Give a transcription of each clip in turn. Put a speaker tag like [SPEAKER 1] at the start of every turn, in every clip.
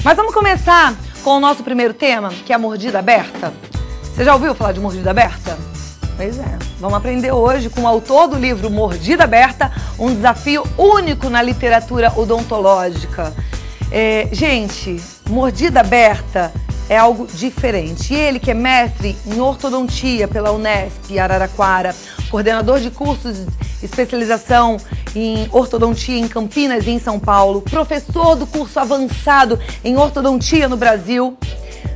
[SPEAKER 1] Mas vamos começar com o nosso primeiro tema, que é a mordida aberta. Você já ouviu falar de mordida aberta? Pois é, vamos aprender hoje com o autor do livro Mordida Aberta, um desafio único na literatura odontológica. Gente, mordida aberta é algo diferente. E ele, que é mestre em ortodontia pela Unesp Araraquara, coordenador de cursos de especialização em ortodontia em Campinas e em São Paulo, professor do curso avançado em ortodontia no Brasil,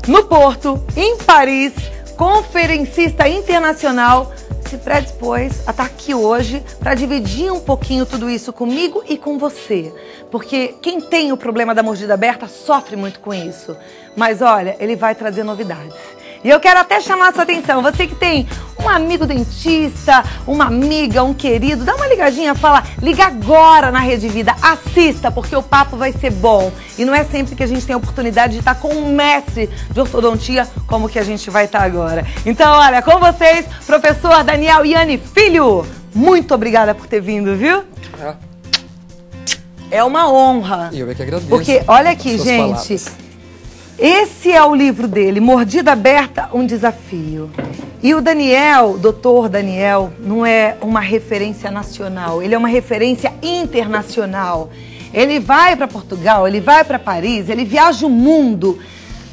[SPEAKER 1] no Porto, em Paris, conferencista internacional, se predispôs a estar aqui hoje para dividir um pouquinho tudo isso comigo e com você. Porque quem tem o problema da mordida aberta sofre muito com isso. Mas olha, ele vai trazer novidades. E eu quero até chamar a sua atenção, você que tem um amigo dentista, uma amiga, um querido, dá uma ligadinha, fala, liga agora na Rede Vida, assista, porque o papo vai ser bom. E não é sempre que a gente tem a oportunidade de estar com um mestre de ortodontia como que a gente vai estar agora. Então, olha, com vocês, professor Daniel Ianni Filho, muito obrigada por ter vindo, viu? É uma honra.
[SPEAKER 2] E eu é que agradeço.
[SPEAKER 1] Porque, olha aqui, gente, palavras. Esse é o livro dele, Mordida Aberta, um desafio. E o Daniel, doutor Daniel, não é uma referência nacional, ele é uma referência internacional. Ele vai para Portugal, ele vai para Paris, ele viaja o mundo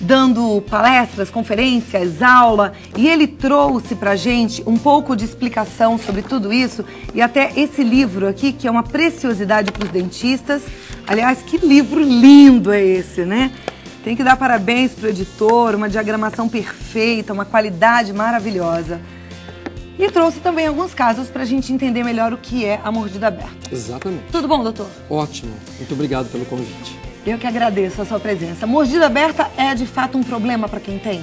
[SPEAKER 1] dando palestras, conferências, aula, e ele trouxe pra gente um pouco de explicação sobre tudo isso e até esse livro aqui, que é uma preciosidade para os dentistas. Aliás, que livro lindo é esse, né? Tem que dar parabéns pro editor, uma diagramação perfeita, uma qualidade maravilhosa. E trouxe também alguns casos pra gente entender melhor o que é a mordida aberta.
[SPEAKER 2] Exatamente.
[SPEAKER 1] Tudo bom, doutor?
[SPEAKER 2] Ótimo. Muito obrigado pelo convite.
[SPEAKER 1] Eu que agradeço a sua presença. Mordida aberta é de fato um problema para quem tem?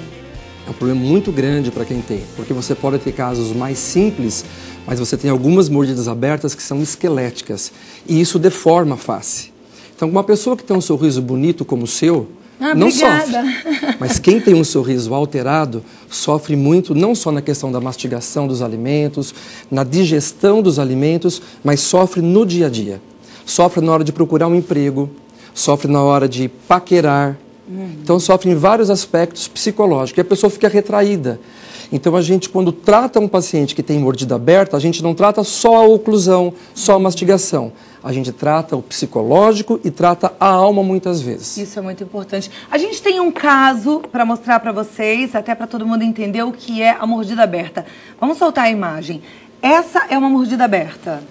[SPEAKER 2] É um problema muito grande para quem tem, porque você pode ter casos mais simples, mas você tem algumas mordidas abertas que são esqueléticas e isso deforma a face. Então, uma pessoa que tem um sorriso bonito como o seu, não
[SPEAKER 1] obrigada.
[SPEAKER 2] Sofre, mas quem tem um sorriso alterado sofre muito, não só na questão da mastigação dos alimentos, na digestão dos alimentos, mas sofre no dia a dia. Sofre na hora de procurar um emprego, sofre na hora de paquerar, então sofre em vários aspectos psicológicos e a pessoa fica retraída. Então a gente, quando trata um paciente que tem mordida aberta, a gente não trata só a oclusão, só a mastigação. A gente trata o psicológico e trata a alma muitas vezes.
[SPEAKER 1] Isso é muito importante. A gente tem um caso para mostrar para vocês, até para todo mundo entender o que é a mordida aberta. Vamos soltar a imagem. Essa é uma mordida aberta.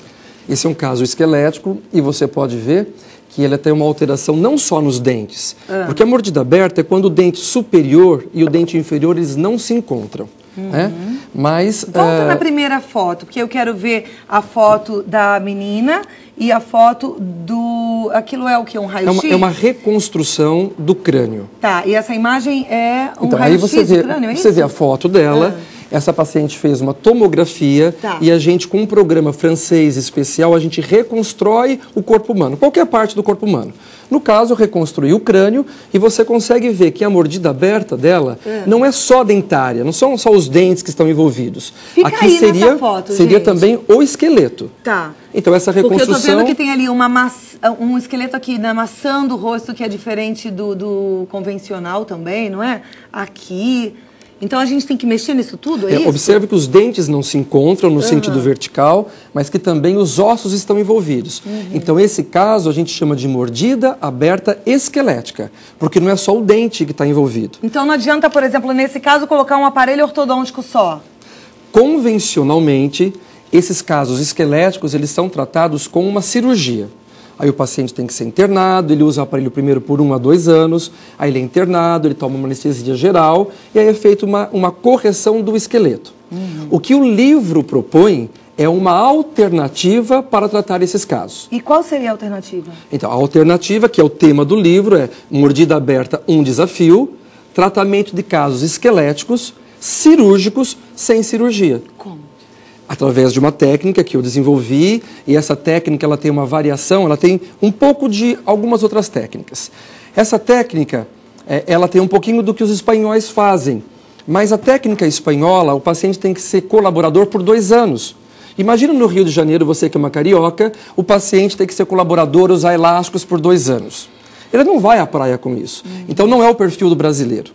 [SPEAKER 2] Esse é um caso esquelético e você pode ver que ele tem uma alteração não só nos dentes, porque a mordida aberta é quando o dente superior e o dente inferior eles não se encontram. Né? Mas,
[SPEAKER 1] volta na primeira foto, porque eu quero ver a foto da menina e a foto do... Aquilo é o que? Um raio-x?
[SPEAKER 2] É uma reconstrução do crânio.
[SPEAKER 1] Tá, e essa imagem é um
[SPEAKER 2] então,
[SPEAKER 1] raio-x
[SPEAKER 2] do
[SPEAKER 1] crânio, é isso?
[SPEAKER 2] Você vê a foto dela. Essa paciente fez uma tomografia e a gente, com um programa francês especial, a gente reconstrói o corpo humano, qualquer parte do corpo humano. No caso, reconstruiu o crânio e você consegue ver que a mordida aberta dela não é só dentária, não são só os dentes que estão envolvidos.
[SPEAKER 1] Fica
[SPEAKER 2] aqui
[SPEAKER 1] aí
[SPEAKER 2] seria,
[SPEAKER 1] nessa foto,
[SPEAKER 2] seria
[SPEAKER 1] gente.
[SPEAKER 2] Também o esqueleto.
[SPEAKER 1] Tá.
[SPEAKER 2] Então essa reconstrução...
[SPEAKER 1] Porque eu tô vendo que tem ali um esqueleto aqui na maçã do rosto, que é diferente do convencional também, não é? Aqui... Então a gente tem que mexer nisso tudo, é isso?
[SPEAKER 2] Observe que os dentes não se encontram no sentido vertical, mas que também os ossos estão envolvidos. Então esse caso a gente chama de mordida aberta esquelética, porque não é só o dente que está envolvido.
[SPEAKER 1] Então não adianta, por exemplo, nesse caso, colocar um aparelho ortodôntico só?
[SPEAKER 2] Convencionalmente, esses casos esqueléticos eles são tratados com uma cirurgia. Aí o paciente tem que ser internado, ele usa o aparelho primeiro por 1 a 2 anos, aí ele é internado, ele toma uma anestesia geral e aí é feita uma correção do esqueleto. O que o livro propõe é uma alternativa para tratar esses casos.
[SPEAKER 1] E qual seria a alternativa?
[SPEAKER 2] Então, a alternativa, que é o tema do livro, é Mordida Aberta, um desafio, tratamento de casos esqueléticos, cirúrgicos, sem cirurgia.
[SPEAKER 1] Como?
[SPEAKER 2] Através de uma técnica que eu desenvolvi, e essa técnica ela tem uma variação, ela tem um pouco de algumas outras técnicas. Essa técnica, ela tem um pouquinho do que os espanhóis fazem, mas a técnica espanhola, o paciente tem que ser colaborador por 2 anos. Imagina no Rio de Janeiro, você que é uma carioca, o paciente tem que ser colaborador, usar elásticos por 2 anos. ele não vai à praia com isso. Então não é o perfil do brasileiro.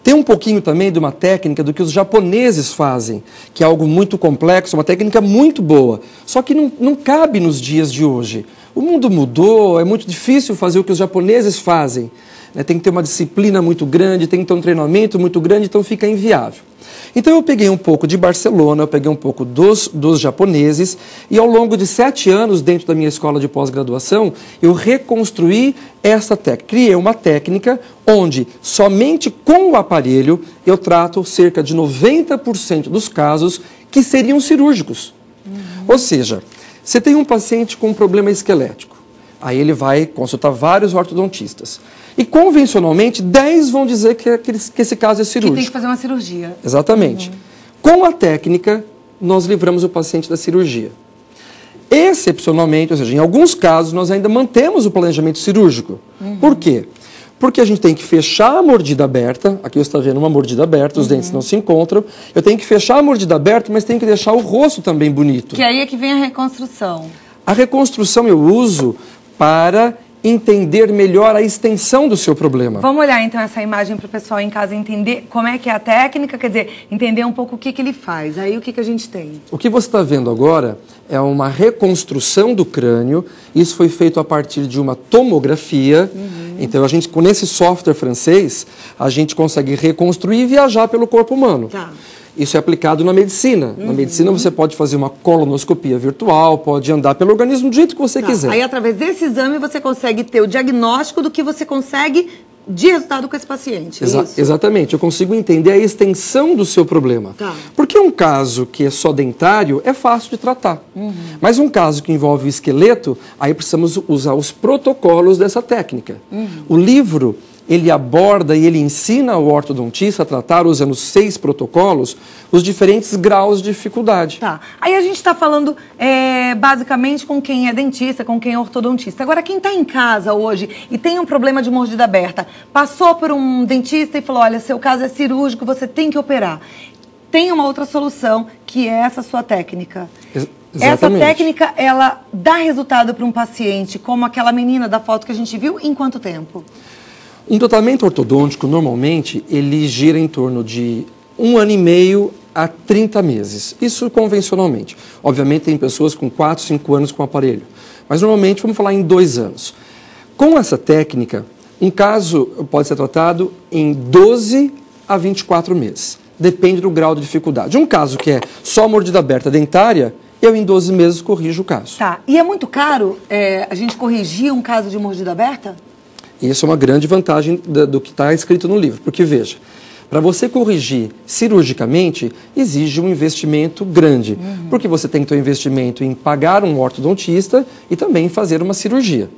[SPEAKER 2] Tem um pouquinho também de uma técnica do que os japoneses fazem, que é algo muito complexo, uma técnica muito boa, só que não cabe nos dias de hoje. O mundo mudou, é muito difícil fazer o que os japoneses fazem. Tem que ter uma disciplina muito grande, tem que ter um treinamento muito grande, então fica inviável. Então eu peguei um pouco de Barcelona, eu peguei um pouco dos japoneses e ao longo de 7 anos dentro da minha escola de pós-graduação, eu reconstruí essa técnica. Criei uma técnica onde somente com o aparelho eu trato cerca de 90% dos casos que seriam cirúrgicos. Ou seja, você tem um paciente com um problema esquelético, aí ele vai consultar vários ortodontistas. E convencionalmente, 10 vão dizer que esse caso é cirúrgico.
[SPEAKER 1] Que tem que fazer uma cirurgia.
[SPEAKER 2] Exatamente. Com a técnica, nós livramos o paciente da cirurgia. Excepcionalmente, ou seja, em alguns casos, nós ainda mantemos o planejamento cirúrgico. Por quê? Porque a gente tem que fechar a mordida aberta. Aqui você está vendo uma mordida aberta, os dentes não se encontram. Eu tenho que fechar a mordida aberta, mas tenho que deixar o rosto também bonito.
[SPEAKER 1] Que aí é que vem a reconstrução.
[SPEAKER 2] A reconstrução eu uso para entender melhor a extensão do seu problema.
[SPEAKER 1] Vamos olhar então essa imagem para o pessoal em casa entender como é que é a técnica, quer dizer, entender um pouco o que ele faz. Aí o que a gente tem?
[SPEAKER 2] O que você está vendo agora é uma reconstrução do crânio. Isso foi feito a partir de uma tomografia. Então, com esse software francês, a gente consegue reconstruir e viajar pelo corpo humano.
[SPEAKER 1] Tá.
[SPEAKER 2] Isso é aplicado na medicina. Na medicina você pode fazer uma colonoscopia virtual, pode andar pelo organismo do jeito que você quiser.
[SPEAKER 1] Aí, através desse exame, você consegue ter o diagnóstico do que você consegue de resultado com esse paciente.
[SPEAKER 2] Exatamente. Eu consigo entender a extensão do seu problema.
[SPEAKER 1] Tá.
[SPEAKER 2] Porque um caso que é só dentário é fácil de tratar. Mas um caso que envolve o esqueleto, aí precisamos usar os protocolos dessa técnica. O livro, ele aborda e ele ensina o ortodontista a tratar, usando 6 protocolos, os diferentes graus de dificuldade.
[SPEAKER 1] Tá. Aí a gente está falando basicamente com quem é dentista, com quem é ortodontista. Agora, quem está em casa hoje e tem um problema de mordida aberta, passou por um dentista e falou, olha, seu caso é cirúrgico, você tem que operar. Tem uma outra solução, que é essa sua técnica.
[SPEAKER 2] Exatamente.
[SPEAKER 1] Essa técnica, ela dá resultado para um paciente, como aquela menina da foto que a gente viu, em quanto tempo?
[SPEAKER 2] Um tratamento ortodôntico, normalmente, ele gira em torno de 1 ano e meio a 30 meses. Isso convencionalmente. Obviamente, tem pessoas com 4, 5 anos com aparelho. Mas, normalmente, vamos falar em 2 anos. Com essa técnica, um caso pode ser tratado em 12 a 24 meses. Depende do grau de dificuldade. Um caso que é só mordida aberta dentária, eu em 12 meses corrijo o caso.
[SPEAKER 1] Tá. E é muito caro a gente corrigir um caso de mordida aberta?
[SPEAKER 2] Isso é uma grande vantagem do que está escrito no livro, porque veja, para você corrigir cirurgicamente, exige um investimento grande, porque você tem que ter um investimento em pagar um ortodontista e também fazer uma cirurgia.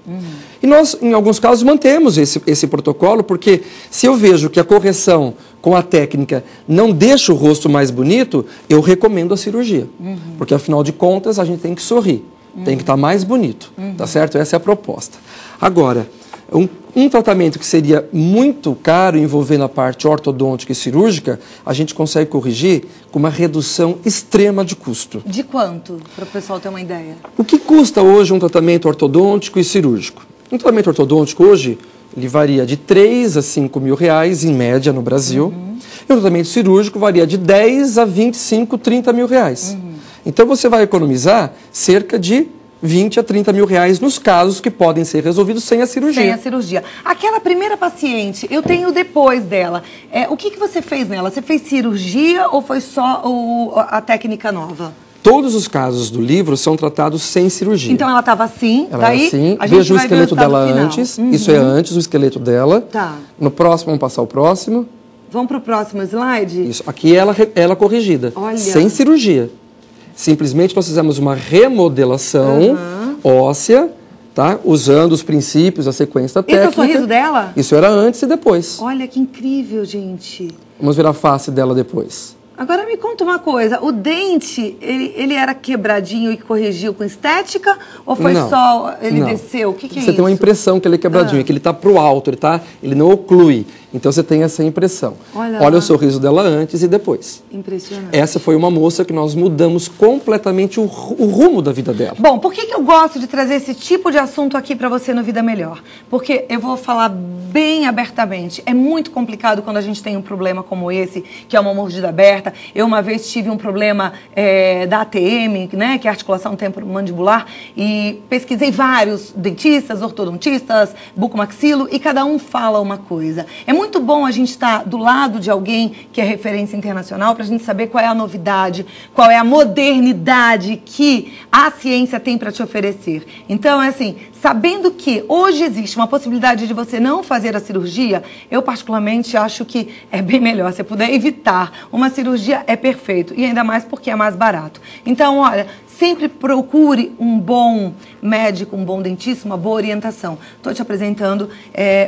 [SPEAKER 2] E nós, em alguns casos, mantemos esse protocolo, porque se eu vejo que a correção com a técnica não deixa o rosto mais bonito, eu recomendo a cirurgia, porque afinal de contas a gente tem que sorrir, tem que estar mais bonito, tá certo? Essa é a proposta. Agora, um tratamento que seria muito caro, envolvendo a parte ortodôntica e cirúrgica, a gente consegue corrigir com uma redução extrema de custo.
[SPEAKER 1] De quanto? Para o pessoal ter uma ideia.
[SPEAKER 2] O que custa hoje um tratamento ortodôntico e cirúrgico? Um tratamento ortodôntico hoje, ele varia de 3 a 5 mil reais, em média, no Brasil. E o tratamento cirúrgico varia de 10 a 25, 30 mil reais. Então você vai economizar cerca de 20 a 30 mil reais nos casos que podem ser resolvidos sem a cirurgia.
[SPEAKER 1] Sem a cirurgia. Aquela primeira paciente, eu tenho depois dela. O que você fez nela? Você fez cirurgia ou foi só a técnica nova?
[SPEAKER 2] Todos os casos do livro são tratados sem cirurgia.
[SPEAKER 1] Então ela estava assim,
[SPEAKER 2] ela daí assim, veja o esqueleto dela antes. Isso é antes, o esqueleto dela.
[SPEAKER 1] Tá.
[SPEAKER 2] No próximo, vamos passar o próximo.
[SPEAKER 1] Vamos para o próximo slide?
[SPEAKER 2] Isso, aqui ela corrigida,
[SPEAKER 1] olha,
[SPEAKER 2] sem cirurgia. Simplesmente nós fizemos uma remodelação óssea, tá? Usando os princípios, a sequência da técnica.
[SPEAKER 1] Esse é o sorriso dela?
[SPEAKER 2] Isso era antes e depois.
[SPEAKER 1] Olha que incrível, gente.
[SPEAKER 2] Vamos ver a face dela depois.
[SPEAKER 1] Agora me conta uma coisa, o dente, ele era quebradinho e corrigiu com estética? Ou foi só, ele desceu? O que é isso?
[SPEAKER 2] Você tem uma impressão que ele é quebradinho, que ele está para o alto, ele não oclui. Então você tem essa impressão.
[SPEAKER 1] Olha
[SPEAKER 2] o sorriso dela antes e depois.
[SPEAKER 1] Impressionante.
[SPEAKER 2] Essa foi uma moça que nós mudamos completamente o rumo da vida dela.
[SPEAKER 1] Bom, por que eu gosto de trazer esse tipo de assunto aqui para você no Vida Melhor? Porque eu vou falar bem abertamente. É muito complicado quando a gente tem um problema como esse, que é uma mordida aberta. Eu uma vez tive um problema da ATM, né, que é a articulação temporomandibular, e pesquisei vários dentistas, ortodontistas, bucomaxilo, e cada um fala uma coisa. É muito bom a gente estar do lado de alguém que é referência internacional para a gente saber qual é a novidade, qual é a modernidade que a ciência tem para te oferecer. Então, é assim, sabendo que hoje existe uma possibilidade de você não fazer a cirurgia, eu particularmente acho que é bem melhor. Se puder evitar uma cirurgia, é perfeito. E ainda mais porque é mais barato. Então, olha, sempre procure um bom médico, um bom dentista, uma boa orientação. Estou te apresentando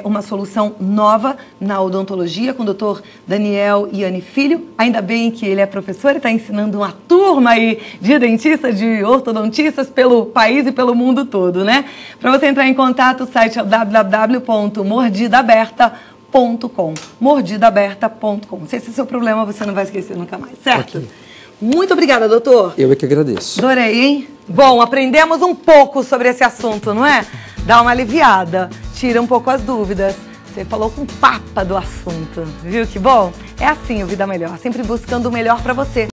[SPEAKER 1] uma solução nova na odontologia com o Dr. Daniel Ianni Filho. Ainda bem que ele é professor e está ensinando uma turma aí de dentistas, de ortodontistas pelo país e pelo mundo todo, né? Para você entrar em contato, o site é www.mordidaberta.com. mordidaberta.com. Se esse é o seu problema, você não vai esquecer nunca mais, certo?
[SPEAKER 2] Okay.
[SPEAKER 1] Muito obrigada, doutor.
[SPEAKER 2] Eu é que agradeço.
[SPEAKER 1] Adorei, hein? Bom, aprendemos um pouco sobre esse assunto, não é? Dá uma aliviada, tira um pouco as dúvidas. Você falou com papa do assunto, viu que bom? É assim o Vida Melhor, sempre buscando o melhor para você.